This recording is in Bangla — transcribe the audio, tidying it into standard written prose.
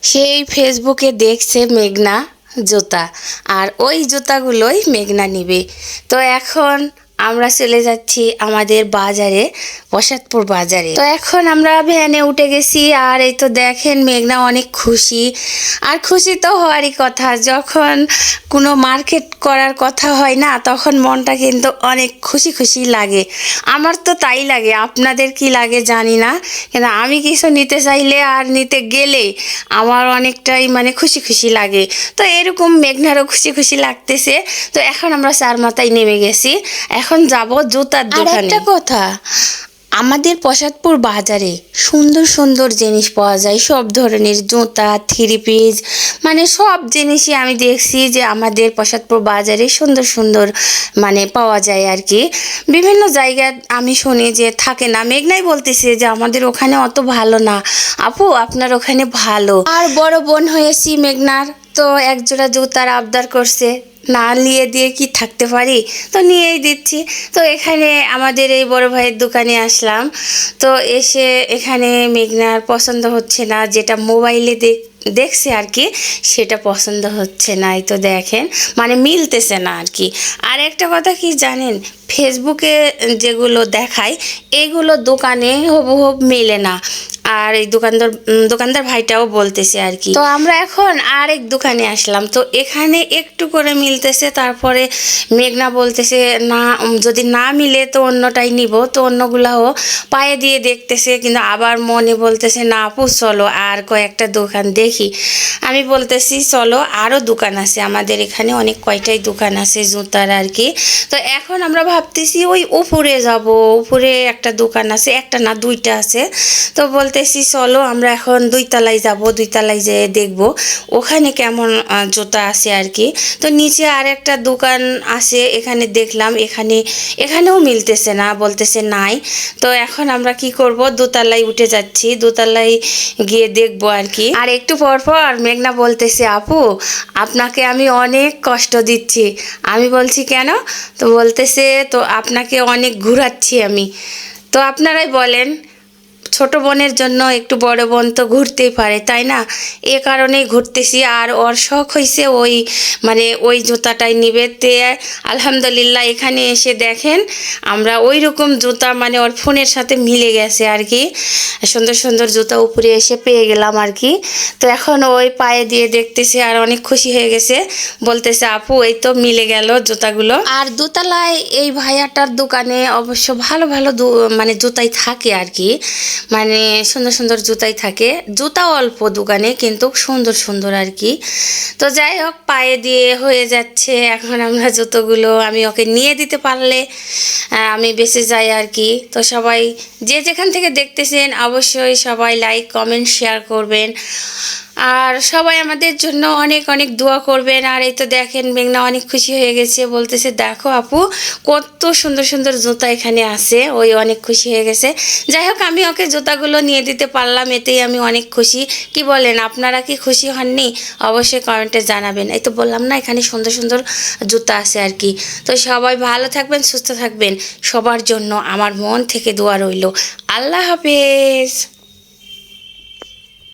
সেই ফেসবুকে দেখছে মেঘনা জুতা, আর ওই জুতাগুলোই মেঘনা নিবে। তো এখন আমরা চলে যাচ্ছি আমাদের বাজারে, প্রসাদপুর বাজারে। তো এখন আমরা ভ্যানে উঠে গেছি, আর এই তো দেখেন মেঘনা অনেক খুশি। আর খুশি তো হওয়ারই কথা, যখন কোনো মার্কেট করার কথা হয় না, তখন মনটা কিন্তু অনেক খুশি খুশি লাগে। আমার তো তাই লাগে, আপনাদের কি লাগে জানি না, কিন্তু আমি কিছু নিতে চাইলে আর নিতে গেলে আমার অনেকটাই খুশি খুশি লাগে। তো এরকম মেঘনারও খুশি খুশি লাগতেছে। তো এখন আমরা চার মাথায় নেমে গেছি, এখন যাব জুতার দোকানে। আর একটা কথা, আমাদের প্রসাদপুর বাজারে সুন্দর সুন্দর জিনিস পাওয়া যায়, সব ধরনের জুতা, থ্রি পিস, সব জিনিসই আমি দেখছি যে আমাদের প্রসাদপুর বাজারে সুন্দর সুন্দর পাওয়া যায় আর কি। বিভিন্ন জায়গায় আমি শুনি যে থাকে না, মেঘনাই বলতেছে যে আমাদের ওখানে অত ভালো না আপু, আপনার ওখানে ভালো। আর বড় বোন হয়েছি মেঘনার, তো একজোড়া জুতার আবদার করছে, না নিয়ে দিয়ে কি থাকতে পারি, তো নিয়েই দিচ্ছি। তো এখানে আমাদের এই বড় ভাইয়ের দোকানে আসলাম। তো এসে এখানে মেঘনার পছন্দ হচ্ছে না, যেটা মোবাইলে দেখছে আর কি, সেটা পছন্দ হচ্ছে না। এই তো দেখেন, মিলতেছে না আর কি। আর একটা কথা কি জানেন, ফেসবুকে যেগুলো দেখায় এগুলো দোকানে হুবহুব মেলে না। আর এই দোকানদার ভাইটাও বলতেছে আর কি। তো আমরা এখন আরেক দোকানে আসলাম, তো এখানে একটু করে মিলতেছে। তারপরে মেঘনা বলতেছে না, যদি না মিলে তো অন্যটাই নিব। তো অন্যগুলাও পায়ে দিয়ে দেখতেছে, কিন্তু আবার মনে বলতেছে না আপু চলো আর কয়েকটা দোকান দেখি। আমি বলতেছি চলো, আরও দোকান আছে আমাদের এখানে, অনেক কয়টাই দোকান আছে জুতার আর কি। তো এখন আমরা ভাবতেছি ওই উপরে যাব, উপরে একটা দোকান আছে, একটা না দুইটা আছে। তো বলতেছি চলো আমরা এখন দুইতলায় যাব, দুইতলায় যেয়ে দেখবো ওখানে কেমন জুতা আছে আর কি। তো নিচে আর একটা দোকান আছে, এখানে দেখলাম, এখানেও মিলতেছে না, বলতেছে নাই। তো এখন আমরা কি করব, দোতলায় উঠে যাচ্ছি, দোতলায় গিয়ে দেখবো আর কি। আর একটু পর পর মেঘনা বলতেছে আপু আপনাকে আমি অনেক কষ্ট দিচ্ছি। আমি বলছি কেন? তো বলতেছে তো আপনাকে অনেক ঘুরাচ্ছি আমি। তো আপনারাই বলেন, ছোট বোনের জন্য একটু বড় বোন তো ঘুরতেই পারে, তাই না? এ কারণেই ঘুরতেছি। আর ওর শখ হয়েছে ওই ওই জুতাটাই নিবে। তে আলহামদুলিল্লাহ এখানে এসে দেখেন আমরা ওই রকম জুতা ওর ফোনের সাথে মিলে গেছে আর কি। সুন্দর সুন্দর জুতা উপরে এসে পেয়ে গেলাম আর কি। তো এখন ওই পায়ে দিয়ে দেখতেছে আর অনেক খুশি হয়ে গেছে, বলতেছে আপু এই তো মিলে গেল জুতাগুলো। আর দোতলায় এই ভাইয়াটার দোকানে অবশ্য ভালো ভালো জুতাই থাকে আর কি, সুন্দর সুন্দর জুতাই থাকে। জুতা অল্প দোকানে, কিন্তু সুন্দর সুন্দর আর কি। তো যাই হোক, পায়ে দিয়ে হয়ে যাচ্ছে। এখন আমরা জুতোগুলো আমি ওকে নিয়ে দিতে পারলে আমি বেঁচে যাই আর কি। তো সবাই যে যেখান থেকে দেখতেছেন অবশ্যই সবাই লাইক কমেন্ট শেয়ার করবেন, আর সবাই আমাদের জন্য অনেক অনেক দোয়া করবেন। আর এই তো দেখেন মেঘনা অনেক খুশি হয়ে গেছে, বলতেছে দেখো আপু কত সুন্দর সুন্দর জুতা এখানে আছে, ওই অনেক খুশি হয়ে গেছে। যাই হোক, আমি ওকে জুতাগুলো নিয়ে দিতে পারলাম, এতেই আমি অনেক খুশি। কি বলেন, আপনারা কি খুশি হননি? অবশ্যই কমেন্টে জানাবেন। এই তো বললাম না, এখানে সুন্দর সুন্দর জুতা আছে আর কি। তো সবাই ভালো থাকবেন, সুস্থ থাকবেন, সবার জন্য আমার মন থেকে দোয়া রইল। আল্লাহ হাফেজ।